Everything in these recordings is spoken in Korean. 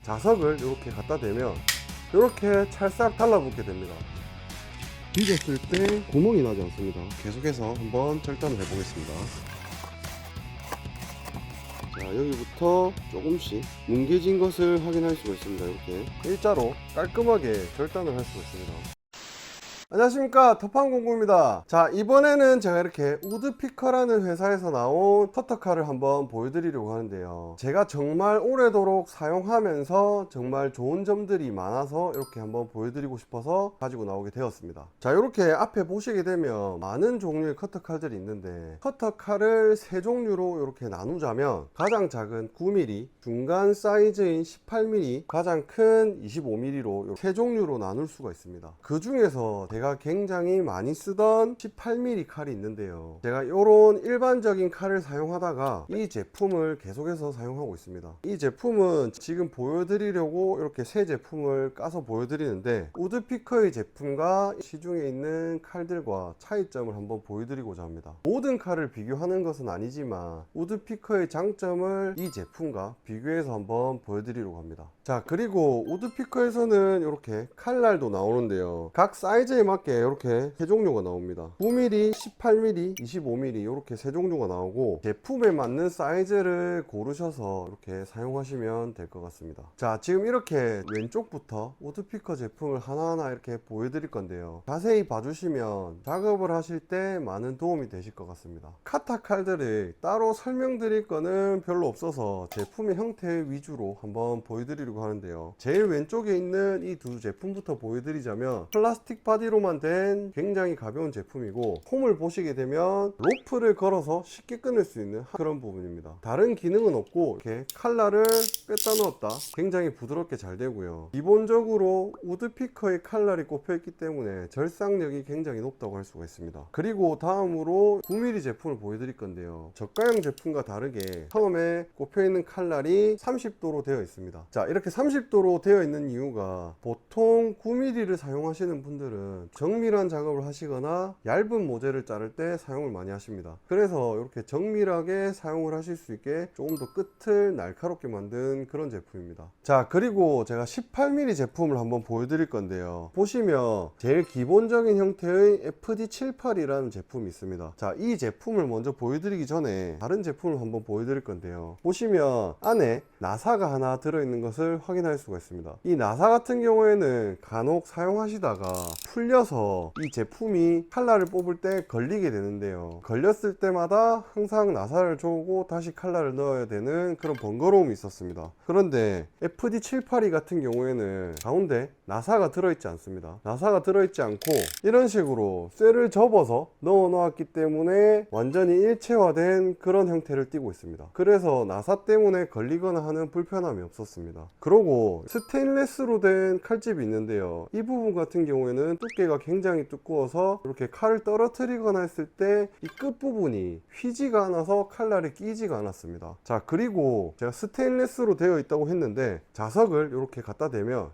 자석을 이렇게 갖다 대면 이렇게 찰싹 달라붙게 됩니다. 뒤졌을 때 구멍이 나지 않습니다. 계속해서 한번 절단을 해보겠습니다. 자, 여기부터 조금씩 뭉개진 것을 확인할 수가 있습니다. 이렇게 일자로 깔끔하게 절단을 할 수가 있습니다. 안녕하십니까, 터팡공구입니다. 자, 이번에는 제가 이렇게 우드피커라는 회사에서 나온 커터칼을 한번 보여드리려고 하는데요, 제가 정말 오래도록 사용하면서 정말 좋은 점들이 많아서 이렇게 한번 보여드리고 싶어서 가지고 나오게 되었습니다. 자, 이렇게 앞에 보시게 되면 많은 종류의 커터칼들이 있는데, 커터칼을 세 종류로 이렇게 나누자면 가장 작은 9mm, 중간 사이즈인 18mm, 가장 큰 25mm로 세 종류로 나눌 수가 있습니다. 그 중에서 제가 굉장히 많이 쓰던 18mm 칼이 있는데요, 제가 이런 일반적인 칼을 사용하다가 이 제품을 계속해서 사용하고 있습니다. 이 제품은 지금 보여드리려고 이렇게 새 제품을 까서 보여드리는데, 우드피커의 제품과 시중에 있는 칼들과 차이점을 한번 보여드리고자 합니다. 모든 칼을 비교하는 것은 아니지만 우드피커의 장점을 이 제품과 비교해서 한번 보여드리려고 합니다. 자, 그리고 우드피커에서는 이렇게 칼날도 나오는데요, 각 사이즈에 맞게 이렇게 세 종류가 나옵니다. 9mm, 18mm, 25mm 이렇게 세 종류가 나오고, 제품에 맞는 사이즈를 고르셔서 이렇게 사용하시면 될 것 같습니다. 자, 지금 이렇게 왼쪽부터 우드피커 제품을 하나하나 이렇게 보여드릴 건데요, 자세히 봐주시면 작업을 하실 때 많은 도움이 되실 것 같습니다. 카타 칼들을 따로 설명드릴 거는 별로 없어서 제품의 형태 위주로 한번 보여드리려고 하는데요, 제일 왼쪽에 있는 이 두 제품부터 보여드리자면 플라스틱 바디로만 된 굉장히 가벼운 제품이고, 홈을 보시게 되면 로프를 걸어서 쉽게 끊을 수 있는 그런 부분입니다. 다른 기능은 없고 이렇게 칼날을 뺐다 넣었다 굉장히 부드럽게 잘 되고요, 기본적으로 우드피커의 칼날이 꼽혀 있기 때문에 절삭력이 굉장히 높다고 할 수가 있습니다. 그리고 다음으로 9mm 제품을 보여드릴 건데요, 저가형 제품과 다르게 처음에 꼽혀 있는 칼날이 30도로 되어 있습니다. 자, 이렇게 30도로 되어 있는 이유가, 보통 9mm를 사용하시는 분들은 정밀한 작업을 하시거나 얇은 모재를 자를 때 사용을 많이 하십니다. 그래서 이렇게 정밀하게 사용을 하실 수 있게 조금 더 끝을 날카롭게 만든 그런 제품입니다. 자, 그리고 제가 18mm 제품을 한번 보여드릴 건데요, 보시면 제일 기본적인 형태의 FD78이라는 제품이 있습니다. 자, 이 제품을 먼저 보여드리기 전에 다른 제품을 한번 보여드릴 건데요, 보시면 안에 나사가 하나 들어있는 것을 확인할 수가 있습니다. 이 나사 같은 경우에는 간혹 사용하시다가 풀려서 이 제품이 칼날을 뽑을 때 걸리게 되는데요, 걸렸을 때마다 항상 나사를 조고 다시 칼날을 넣어야 되는 그런 번거로움이 있었습니다. 그런데 FD782 같은 경우에는 가운데 나사가 들어있지 않습니다. 나사가 들어있지 않고 이런 식으로 쇠를 접어서 넣어 놓았기 때문에 완전히 일체화된 그런 형태를 띠고 있습니다. 그래서 나사 때문에 걸리거나 하는 불편함이 없었습니다. 그리고 스테인레스로 된 칼집이 있는데요, 이 부분 같은 경우에는 두께가 굉장히 두꺼워서 이렇게 칼을 떨어뜨리거나 했을 때 이 끝부분이 휘지가 않아서 칼날에 끼지가 않았습니다. 자, 그리고 제가 스테인레스로 되어 있다고 했는데 자석을 이렇게 갖다 대면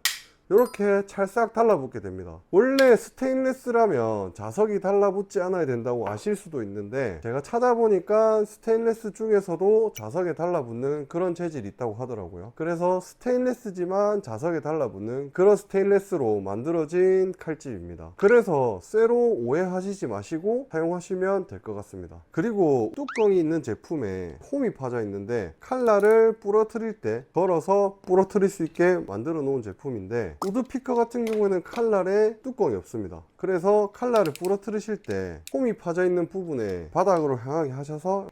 이렇게 찰싹 달라붙게 됩니다. 원래 스테인레스라면 자석이 달라붙지 않아야 된다고 아실 수도 있는데, 제가 찾아보니까 스테인레스 중에서도 자석에 달라붙는 그런 재질이 있다고 하더라고요. 그래서 스테인레스지만 자석에 달라붙는 그런 스테인레스로 만들어진 칼집입니다. 그래서 쇠로 오해하시지 마시고 사용하시면 될 것 같습니다. 그리고 뚜껑이 있는 제품에 홈이 파져 있는데, 칼날을 부러뜨릴 때 걸어서 부러뜨릴 수 있게 만들어 놓은 제품인데, 우드피커 같은 경우에는 칼날에 뚜껑이 없습니다. 그래서 칼날을 부러뜨리실 때 홈이 파져 있는 부분에 바닥으로 향하게 하셔서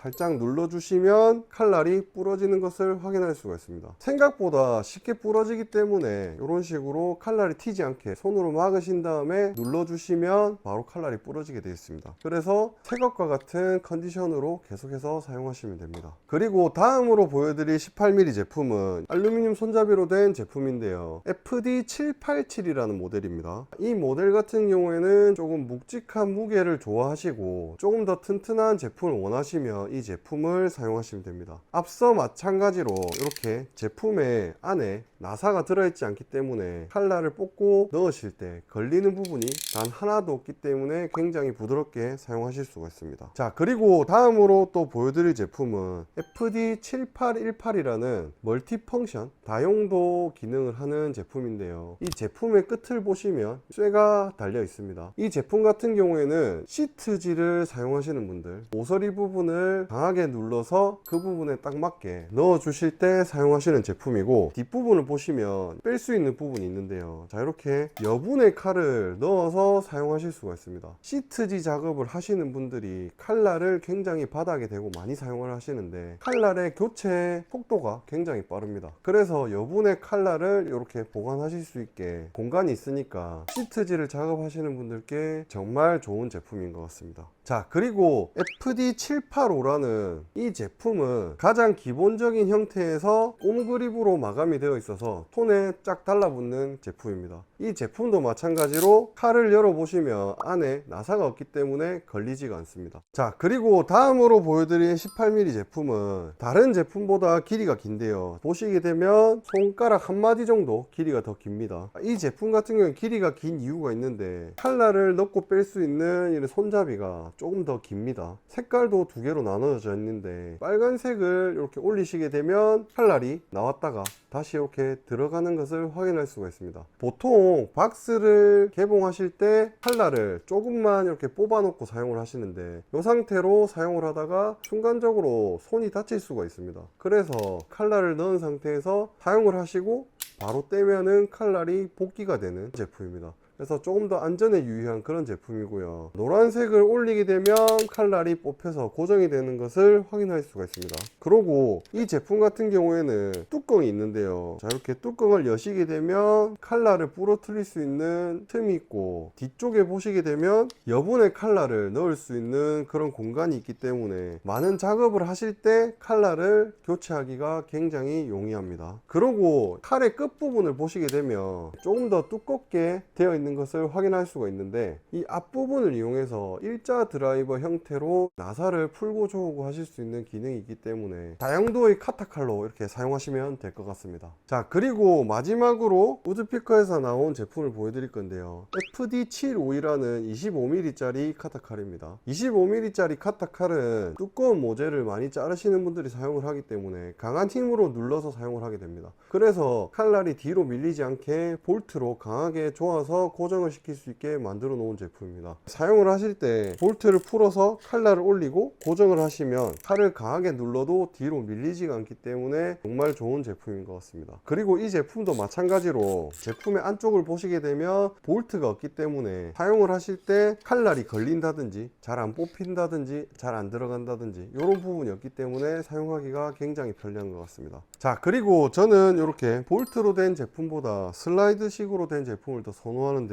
살짝 눌러주시면 칼날이 부러지는 것을 확인할 수가 있습니다. 생각보다 쉽게 부러지기 때문에 이런 식으로 칼날이 튀지 않게 손으로 막으신 다음에 눌러주시면 바로 칼날이 부러지게 되어 있습니다. 그래서 새것과 같은 컨디션으로 계속해서 사용하시면 됩니다. 그리고 다음으로 보여드릴 18mm 제품은 알루미늄 손잡이로 된 제품인데요, FD787이라는 모델입니다. 이 모델 같은 경우에는 조금 묵직한 무게를 좋아하시고 조금 더 튼튼한 제품을 원하시면 이 제품을 사용하시면 됩니다. 앞서 마찬가지로 이렇게 제품의 안에 나사가 들어있지 않기 때문에 칼날을 뽑고 넣으실 때 걸리는 부분이 단 하나도 없기 때문에 굉장히 부드럽게 사용하실 수가 있습니다. 자, 그리고 다음으로 또 보여드릴 제품은 FD7818이라는 멀티펑션 다용도 기능을 하는 제품인데요, 이 제품의 끝을 보시면 쇠가 달려 있습니다. 이 제품 같은 경우에는 시트지를 사용하시는 분들, 모서리 부분을 강하게 눌러서 그 부분에 딱 맞게 넣어 주실 때 사용하시는 제품이고, 뒷부분을 보시면 뺄 수 있는 부분이 있는데요, 자, 이렇게 여분의 칼을 넣어서 사용하실 수가 있습니다. 시트지 작업을 하시는 분들이 칼날을 굉장히 바닥에 대고 많이 사용을 하시는데 칼날의 교체 속도가 굉장히 빠릅니다. 그래서 여분의 칼날을 이렇게 보관하실 수 있게 공간이 있으니까 시트지를 작업하시는 분들께 정말 좋은 제품인 것 같습니다. 자, 그리고 FD785라는 이 제품은 가장 기본적인 형태에서 옴그립으로 마감이 되어 있어서 손에 쫙 달라붙는 제품입니다. 이 제품도 마찬가지로 칼을 열어보시면 안에 나사가 없기 때문에 걸리지가 않습니다. 자, 그리고 다음으로 보여드릴 18mm 제품은 다른 제품보다 길이가 긴데요, 보시게 되면 손가락 한마디 정도 길이가 더 깁니다. 이 제품 같은 경우는 길이가 긴 이유가 있는데 칼날을 넣고 뺄 수 있는 이런 손잡이가 조금 더 깁니다. 색깔도 두 개로 나눠져 있는데 빨간색을 이렇게 올리시게 되면 칼날이 나왔다가 다시 이렇게 들어가는 것을 확인할 수가 있습니다. 보통 박스를 개봉하실 때 칼날을 조금만 이렇게 뽑아 놓고 사용을 하시는데 이 상태로 사용을 하다가 순간적으로 손이 다칠 수가 있습니다. 그래서 칼날을 넣은 상태에서 사용을 하시고 바로 떼면은 칼날이 복귀가 되는 제품입니다. 그래서 조금 더 안전에 유의한 그런 제품이고요, 노란색을 올리게 되면 칼날이 뽑혀서 고정이 되는 것을 확인할 수가 있습니다. 그리고 이 제품 같은 경우에는 뚜껑이 있는데요, 자, 이렇게 뚜껑을 여시게 되면 칼날을 부러뜨릴 수 있는 틈이 있고, 뒤쪽에 보시게 되면 여분의 칼날을 넣을 수 있는 그런 공간이 있기 때문에 많은 작업을 하실 때 칼날을 교체하기가 굉장히 용이합니다. 그리고 칼의 끝부분을 보시게 되면 조금 더 두껍게 되어 있는 것을 확인할 수가 있는데, 이 앞부분을 이용해서 일자 드라이버 형태로 나사를 풀고 조우고 하실 수 있는 기능이 있기 때문에 다용도의 카타칼로 이렇게 사용하시면 될 것 같습니다. 자, 그리고 마지막으로 우드피커에서 나온 제품을 보여드릴 건데요, FD752라는 25mm 짜리 카타칼입니다. 25mm 짜리 카타칼은 두꺼운 모재를 많이 자르시는 분들이 사용을 하기 때문에 강한 힘으로 눌러서 사용을 하게 됩니다. 그래서 칼날이 뒤로 밀리지 않게 볼트로 강하게 조아서 고정을 시킬 수 있게 만들어 놓은 제품입니다. 사용을 하실 때 볼트를 풀어서 칼날을 올리고 고정을 하시면 칼을 강하게 눌러도 뒤로 밀리지가 않기 때문에 정말 좋은 제품인 것 같습니다. 그리고 이 제품도 마찬가지로 제품의 안쪽을 보시게 되면 볼트가 없기 때문에 사용을 하실 때 칼날이 걸린다든지 잘 안 뽑힌다든지 잘 안 들어간다든지 이런 부분이 없기 때문에 사용하기가 굉장히 편리한 것 같습니다. 자, 그리고 저는 이렇게 볼트로 된 제품보다 슬라이드식으로 된 제품을 더 선호하는데요,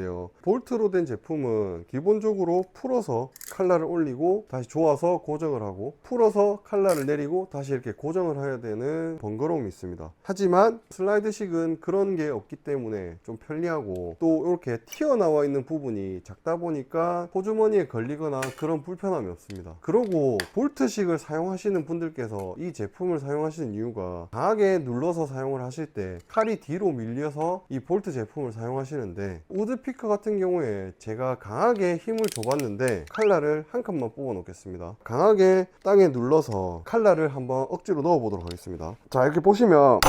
볼트로 된 제품은 기본적으로 풀어서 칼날을 올리고 다시 조아서 고정을 하고, 풀어서 칼날을 내리고 다시 이렇게 고정을 해야 되는 번거로움이 있습니다. 하지만 슬라이드식은 그런 게 없기 때문에 좀 편리하고, 또 이렇게 튀어나와 있는 부분이 작다 보니까 호주머니에 걸리거나 그런 불편함이 없습니다. 그리고 볼트식을 사용하시는 분들께서 이 제품을 사용하시는 이유가 강하게 눌러서 사용을 하실 때 칼이 뒤로 밀려서 이 볼트 제품을 사용하시는데, 우드피커 같은 경우에 제가 강하게 힘을 줘봤는데 칼날을 한 칸만 뽑아 놓겠습니다. 강하게 땅에 눌러서 칼날을 한번 억지로 넣어 보도록 하겠습니다. 자, 이렇게 보시면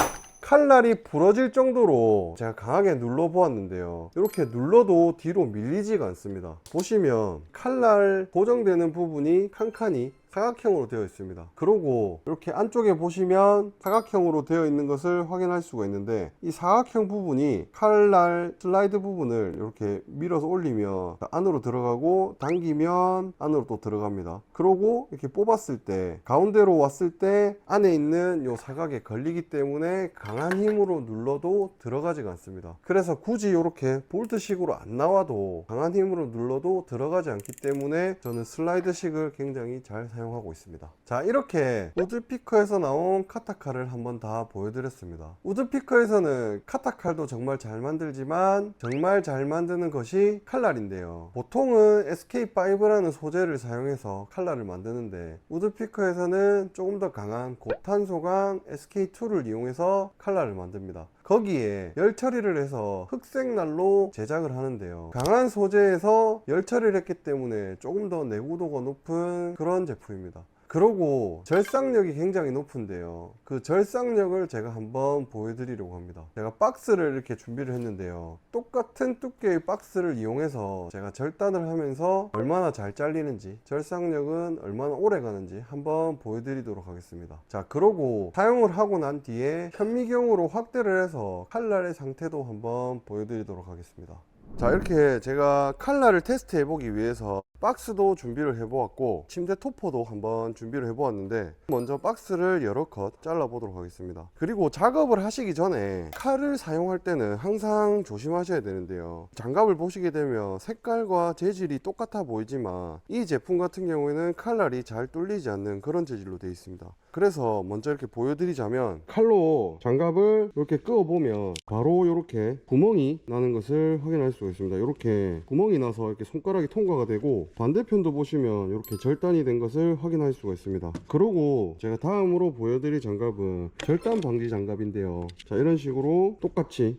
칼날이 부러질 정도로 제가 강하게 눌러 보았는데요, 이렇게 눌러도 뒤로 밀리지가 않습니다. 보시면 칼날 고정되는 부분이 칸칸이 사각형으로 되어 있습니다. 그리고 이렇게 안쪽에 보시면 사각형으로 되어 있는 것을 확인할 수가 있는데, 이 사각형 부분이 칼날 슬라이드 부분을 이렇게 밀어서 올리면 안으로 들어가고 당기면 안으로 또 들어갑니다. 그리고 이렇게 뽑았을 때 가운데로 왔을 때 안에 있는 이 사각에 걸리기 때문에 강한 힘으로 눌러도 들어가지가 않습니다. 그래서 굳이 이렇게 볼트식으로 안 나와도 강한 힘으로 눌러도 들어가지 않기 때문에 저는 슬라이드식을 굉장히 잘 사용합니다. 사용하고 있습니다. 자, 이렇게 우드피커에서 나온 카타칼을 한번 다 보여드렸습니다. 우드피커에서는 카타칼도 정말 잘 만들지만 정말 잘 만드는 것이 칼날인데요. 보통은 SK5라는 소재를 사용해서 칼날을 만드는데 우드피커에서는 조금 더 강한 고탄소강 SK2를 이용해서 칼날을 만듭니다. 거기에 열 처리를 해서 흑색 날로 제작을 하는데요. 강한 소재에서 열 처리를 했기 때문에 조금 더 내구도가 높은 그런 제품입니다. 그리고 절삭력이 굉장히 높은데요. 그 절삭력을 제가 한번 보여드리려고 합니다. 제가 박스를 이렇게 준비를 했는데요. 똑같은 두께의 박스를 이용해서 제가 절단을 하면서 얼마나 잘 잘리는지, 절삭력은 얼마나 오래 가는지 한번 보여드리도록 하겠습니다. 자, 그러고 사용을 하고 난 뒤에 현미경으로 확대를 해서 칼날의 상태도 한번 보여드리도록 하겠습니다. 자, 이렇게 제가 칼날을 테스트 해보기 위해서 박스도 준비를 해보았고 침대 토퍼도 한번 준비를 해보았는데 먼저 박스를 여러 컷 잘라 보도록 하겠습니다. 그리고 작업을 하시기 전에 칼을 사용할 때는 항상 조심하셔야 되는데요. 장갑을 보시게 되면 색깔과 재질이 똑같아 보이지만 이 제품 같은 경우에는 칼날이 잘 뚫리지 않는 그런 재질로 되어 있습니다. 그래서 먼저 이렇게 보여드리자면 칼로 장갑을 이렇게 끄어 보면 바로 이렇게 구멍이 나는 것을 확인할 수가 있습니다. 이렇게 구멍이 나서 이렇게 손가락이 통과가 되고 반대편도 보시면 이렇게 절단이 된 것을 확인할 수가 있습니다. 그리고 제가 다음으로 보여드릴 장갑은 절단 방지 장갑인데요. 자, 이런 식으로 똑같이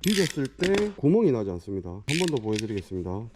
뒤졌을 때 구멍이 나지 않습니다. 한 번 더 보여드리겠습니다.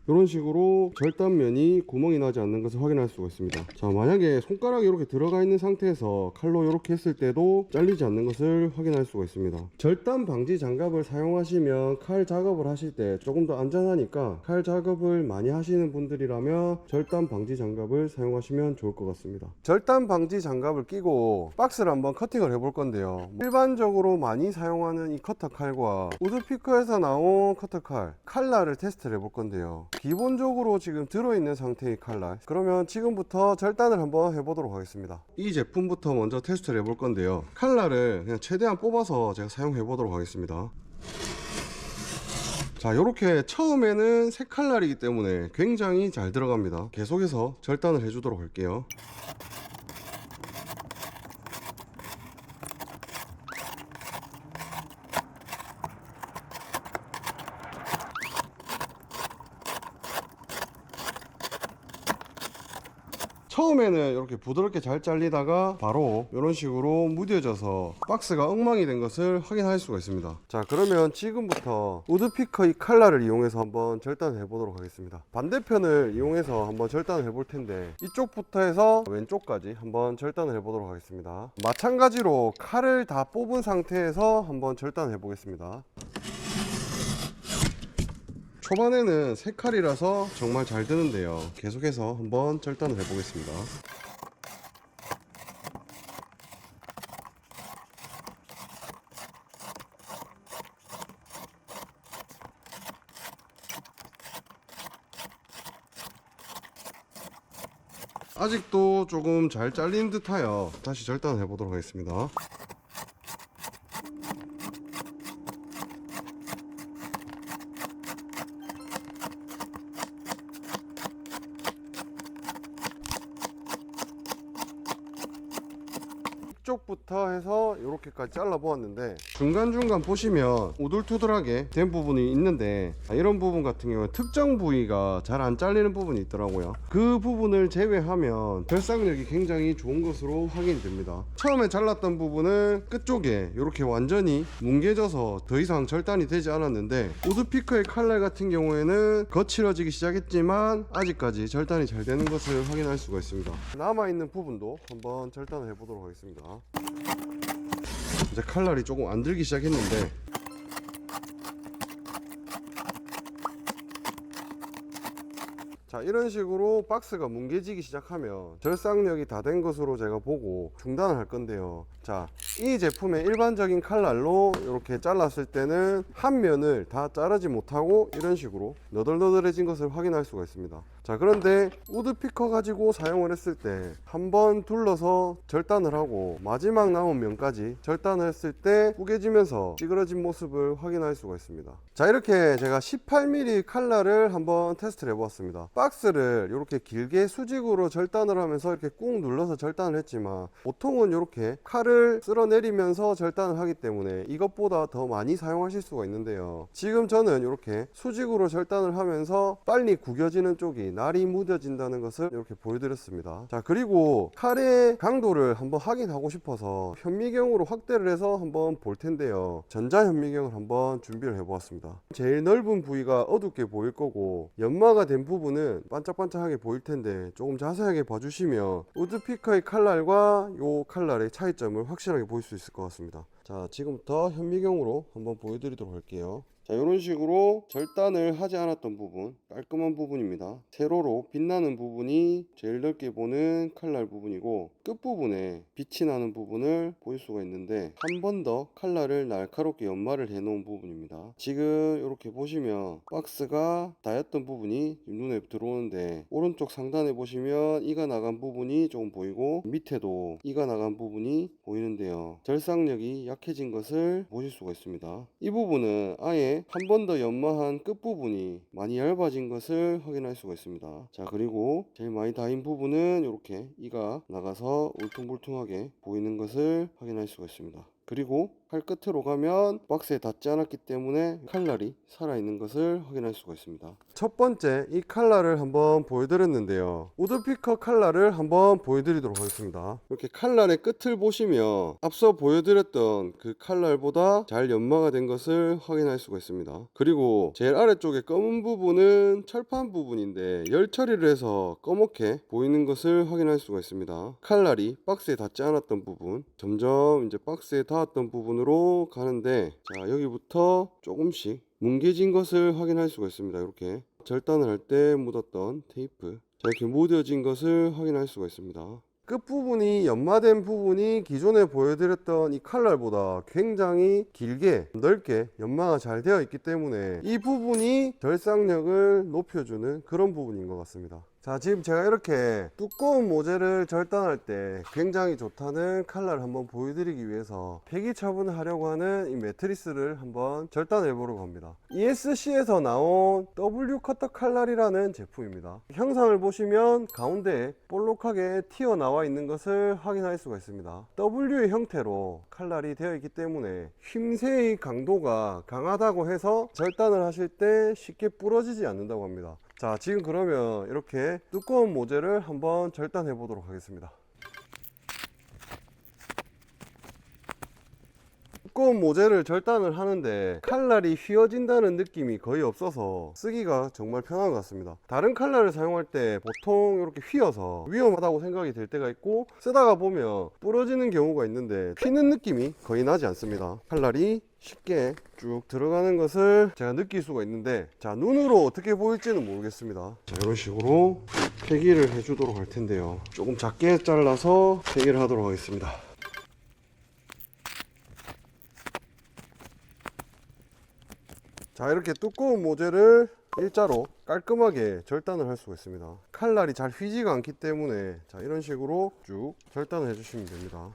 이런 식으로 절단면이 구멍이 나지 않는 것을 확인할 수가 있습니다. 자, 만약에 손가락이 이렇게 들어가 있는 상태에서 칼로 이렇게 했을 때도 잘리지 않는 것을 확인할 수가 있습니다. 절단 방지 장갑을 사용하시면 칼 작업을 하실 때 조금 더 안전하니까 칼 작업을 많이 하시는 분들이라면 절단 방지 장갑을 사용하시면 좋을 것 같습니다. 절단 방지 장갑을 끼고 박스를 한번 커팅을 해볼 건데요. 일반적으로 많이 사용하는 이 커터 칼과 우드피커에서 나온 커터 칼, 칼날을 테스트를 해볼 건데요. 기본적으로 지금 들어있는 상태의 칼날, 그러면 지금부터 절단을 한번 해보도록 하겠습니다. 이 제품부터 먼저 테스트를 해볼 건데요. 칼날을 그냥 최대한 뽑아서 제가 사용해 보도록 하겠습니다. 자, 이렇게 처음에는 새 칼날이기 때문에 굉장히 잘 들어갑니다. 계속해서 절단을 해주도록 할게요. 처음에는 이렇게 부드럽게 잘 잘리다가 바로 이런 식으로 무뎌져서 박스가 엉망이 된 것을 확인할 수가 있습니다. 자, 그러면 지금부터 우드피커 이 칼날을 이용해서 한번 절단을 해보도록 하겠습니다. 반대편을 이용해서 한번 절단을 해볼 텐데 이쪽부터 해서 왼쪽까지 한번 절단을 해보도록 하겠습니다. 마찬가지로 칼을 다 뽑은 상태에서 한번 절단을 해보겠습니다. 초반에는 새 칼이라서 정말 잘 드는데요. 계속해서 한번 절단을 해보겠습니다. 아직도 조금 잘 잘린 듯하여 다시 절단을 해보도록 하겠습니다. 이쪽부터 해서 이렇게까지 잘라 보았는데 중간중간 보시면 우둘투둘하게 된 부분이 있는데 이런 부분 같은 경우는 특정 부위가 잘 안 잘리는 부분이 있더라고요. 그 부분을 제외하면 절삭력이 굉장히 좋은 것으로 확인이 됩니다. 처음에 잘랐던 부분은 끝쪽에 이렇게 완전히 뭉개져서 더 이상 절단이 되지 않았는데 우드피커의 칼날 같은 경우에는 거칠어지기 시작했지만 아직까지 절단이 잘 되는 것을 확인할 수가 있습니다. 남아있는 부분도 한번 절단을 해보도록 하겠습니다. 이제 칼날이 조금 안 들기 시작했는데 자, 이런 식으로 박스가 뭉개지기 시작하면 절삭력이 다 된 것으로 제가 보고 중단을 할 건데요. 자, 이 제품의 일반적인 칼날로 이렇게 잘랐을 때는 한 면을 다 자르지 못하고 이런 식으로 너덜너덜해진 것을 확인할 수가 있습니다. 자, 그런데 우드피커 가지고 사용을 했을 때 한번 둘러서 절단을 하고 마지막 남은 면까지 절단을 했을 때 구겨지면서 찌그러진 모습을 확인할 수가 있습니다. 자, 이렇게 제가 18mm 칼날을 한번 테스트를 해보았습니다. 박스를 이렇게 길게 수직으로 절단을 하면서 이렇게 꾹 눌러서 절단을 했지만 보통은 이렇게 칼을 쓸어내리면서 절단을 하기 때문에 이것보다 더 많이 사용하실 수가 있는데요, 지금 저는 이렇게 수직으로 절단을 하면서 빨리 구겨지는 쪽이 날이 무뎌진다는 것을 이렇게 보여드렸습니다. 자, 그리고 칼의 강도를 한번 확인하고 싶어서 현미경으로 확대를 해서 한번 볼 텐데요, 전자현미경을 한번 준비를 해 보았습니다. 제일 넓은 부위가 어둡게 보일 거고 연마가 된 부분은 반짝반짝하게 보일 텐데 조금 자세하게 봐주시면 우드피커의 칼날과 이 칼날의 차이점을 확실하게 볼 수 있을 것 같습니다. 자, 지금부터 현미경으로 한번 보여드리도록 할게요. 자, 이런 식으로 절단을 하지 않았던 부분, 깔끔한 부분입니다. 세로로 빛나는 부분이 제일 넓게 보는 칼날 부분이고 끝부분에 빛이 나는 부분을 볼 수가 있는데 한 번 더 칼날을 날카롭게 연마를 해 놓은 부분입니다. 지금 이렇게 보시면 박스가 닿았던 부분이 눈에 들어오는데 오른쪽 상단에 보시면 이가 나간 부분이 조금 보이고 밑에도 이가 나간 부분이 보이는데요, 절삭력이 약해진 것을 보실 수가 있습니다. 이 부분은 아예 한 번 더 연마한 끝부분이 많이 얇아진 것을 확인할 수가 있습니다. 자, 그리고 제일 많이 닿인 부분은 이렇게 이가 나가서 울퉁불퉁하게 보이는 것을 확인할 수가 있습니다. 그리고 칼 끝으로 가면 박스에 닿지 않았기 때문에 칼날이 살아있는 것을 확인할 수가 있습니다. 첫 번째, 이 칼날을 한번 보여드렸는데요, 우드피커 칼날을 한번 보여드리도록 하겠습니다. 이렇게 칼날의 끝을 보시면 앞서 보여드렸던 그 칼날보다 잘 연마가 된 것을 확인할 수가 있습니다. 그리고 제일 아래쪽에 검은 부분은 철판 부분인데 열 처리를 해서 검게 보이는 것을 확인할 수가 있습니다. 칼날이 박스에 닿지 않았던 부분, 점점 이제 박스에 닿았던 부분으로 가는데, 자, 여기부터 조금씩 뭉개진 것을 확인할 수가 있습니다. 이렇게 절단을 할 때 묻었던 테이프, 자, 이렇게 무뎌진 것을 확인할 수가 있습니다. 끝부분이 연마된 부분이 기존에 보여드렸던 이 칼날보다 굉장히 길게 넓게 연마가 잘 되어 있기 때문에 이 부분이 절삭력을 높여주는 그런 부분인 것 같습니다. 자, 지금 제가 이렇게 두꺼운 모재를 절단할 때 굉장히 좋다는 칼날을 한번 보여드리기 위해서 폐기 처분을 하려고 하는 이 매트리스를 한번 절단해 보려고 합니다. ESC에서 나온 W 커터 칼날이라는 제품입니다. 형상을 보시면 가운데에 볼록하게 튀어나와 있는 것을 확인할 수가 있습니다. W의 형태로 칼날이 되어 있기 때문에 힘새의 강도가 강하다고 해서 절단을 하실 때 쉽게 부러지지 않는다고 합니다. 자, 지금 그러면 이렇게 두꺼운 모재를 한번 절단해 보도록 하겠습니다. 두꺼운 모재를 절단을 하는데 칼날이 휘어진다는 느낌이 거의 없어서 쓰기가 정말 편한 것 같습니다. 다른 칼날을 사용할 때 보통 이렇게 휘어서 위험하다고 생각이 될 때가 있고 쓰다가 보면 부러지는 경우가 있는데 휘는 느낌이 거의 나지 않습니다. 칼날이 쉽게 쭉 들어가는 것을 제가 느낄 수가 있는데, 자, 눈으로 어떻게 보일지는 모르겠습니다. 자, 이런 식으로 폐기를 해 주도록 할 텐데요, 조금 작게 잘라서 폐기를 하도록 하겠습니다. 자, 이렇게 두꺼운 모재를 일자로 깔끔하게 절단을 할 수가 있습니다. 칼날이 잘 휘지가 않기 때문에 자, 이런 식으로 쭉 절단을 해 주시면 됩니다.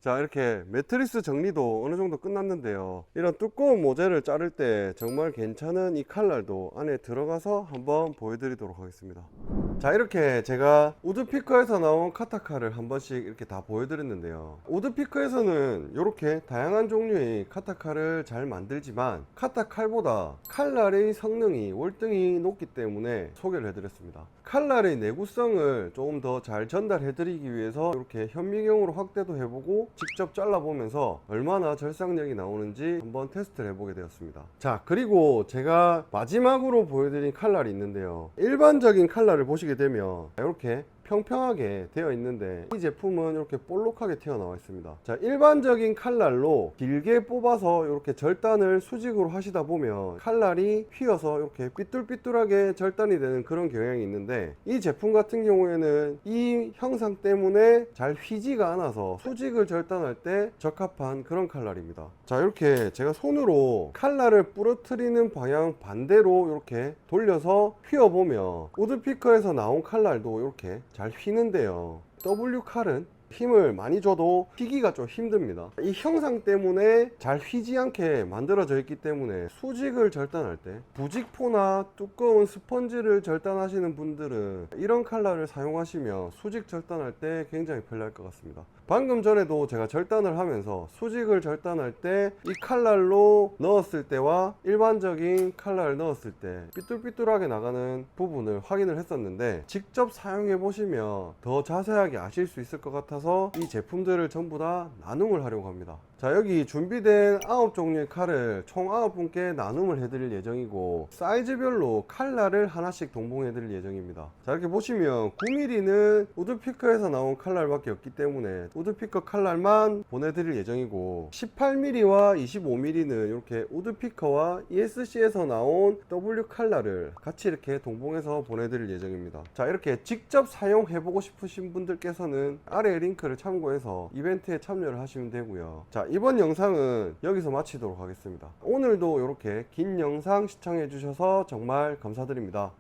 자, 이렇게 매트리스 정리도 어느 정도 끝났는데요, 이런 두꺼운 모재를 자를 때 정말 괜찮은 이 칼날도 안에 들어가서 한번 보여드리도록 하겠습니다. 자, 이렇게 제가 우드피커에서 나온 카타칼을 한 번씩 이렇게 다 보여드렸는데요, 우드피커에서는 이렇게 다양한 종류의 카타칼을 잘 만들지만 카타칼보다 칼날의 성능이 월등히 높기 때문에 소개를 해드렸습니다. 칼날의 내구성을 조금 더 잘 전달해 드리기 위해서 이렇게 현미경으로 확대도 해보고 직접 잘라보면서 얼마나 절삭력이 나오는지 한번 테스트를 해보게 되었습니다. 자, 그리고 제가 마지막으로 보여드린 칼날이 있는데요, 일반적인 칼날을 보시게 보시게 되면 이렇게 평평하게 되어 있는데 이 제품은 이렇게 볼록하게 튀어나와 있습니다. 자, 일반적인 칼날로 길게 뽑아서 이렇게 절단을 수직으로 하시다 보면 칼날이 휘어서 이렇게 삐뚤삐뚤하게 절단이 되는 그런 경향이 있는데 이 제품 같은 경우에는 이 형상 때문에 잘 휘지가 않아서 수직을 절단할 때 적합한 그런 칼날입니다. 자, 이렇게 제가 손으로 칼날을 부러뜨리는 방향 반대로 이렇게 돌려서 휘어보면 우드피커에서 나온 칼날도 이렇게 잘 휘는데요. W 칼은 힘을 많이 줘도 휘기가 좀 힘듭니다. 이 형상 때문에 잘 휘지 않게 만들어져 있기 때문에 수직을 절단할 때 부직포나 두꺼운 스펀지를 절단하시는 분들은 이런 칼날을 사용하시면 수직 절단할 때 굉장히 편리할 것 같습니다. 방금 전에도 제가 절단을 하면서 수직을 절단할 때 이 칼날로 넣었을 때와 일반적인 칼날을 넣었을 때 삐뚤삐뚤하게 나가는 부분을 확인을 했었는데 직접 사용해 보시면 더 자세하게 아실 수 있을 것 같아서 이 제품들을 전부 다 나눔을 하려고 합니다. 자, 여기 준비된 9종류의 칼을 총 9분께 나눔을 해드릴 예정이고 사이즈별로 칼날을 하나씩 동봉해 드릴 예정입니다. 자, 이렇게 보시면 9mm는 우드피커에서 나온 칼날밖에 없기 때문에 우드피커 칼날만 보내드릴 예정이고 18mm와 25mm는 이렇게 우드피커와 ESC에서 나온 W 칼날을 같이 이렇게 동봉해서 보내드릴 예정입니다. 자, 이렇게 직접 사용해보고 싶으신 분들께서는 아래 링크를 참고해서 이벤트에 참여를 하시면 되고요. 자, 이번 영상은 여기서 마치도록 하겠습니다. 오늘도 이렇게 긴 영상 시청해 주셔서 정말 감사드립니다.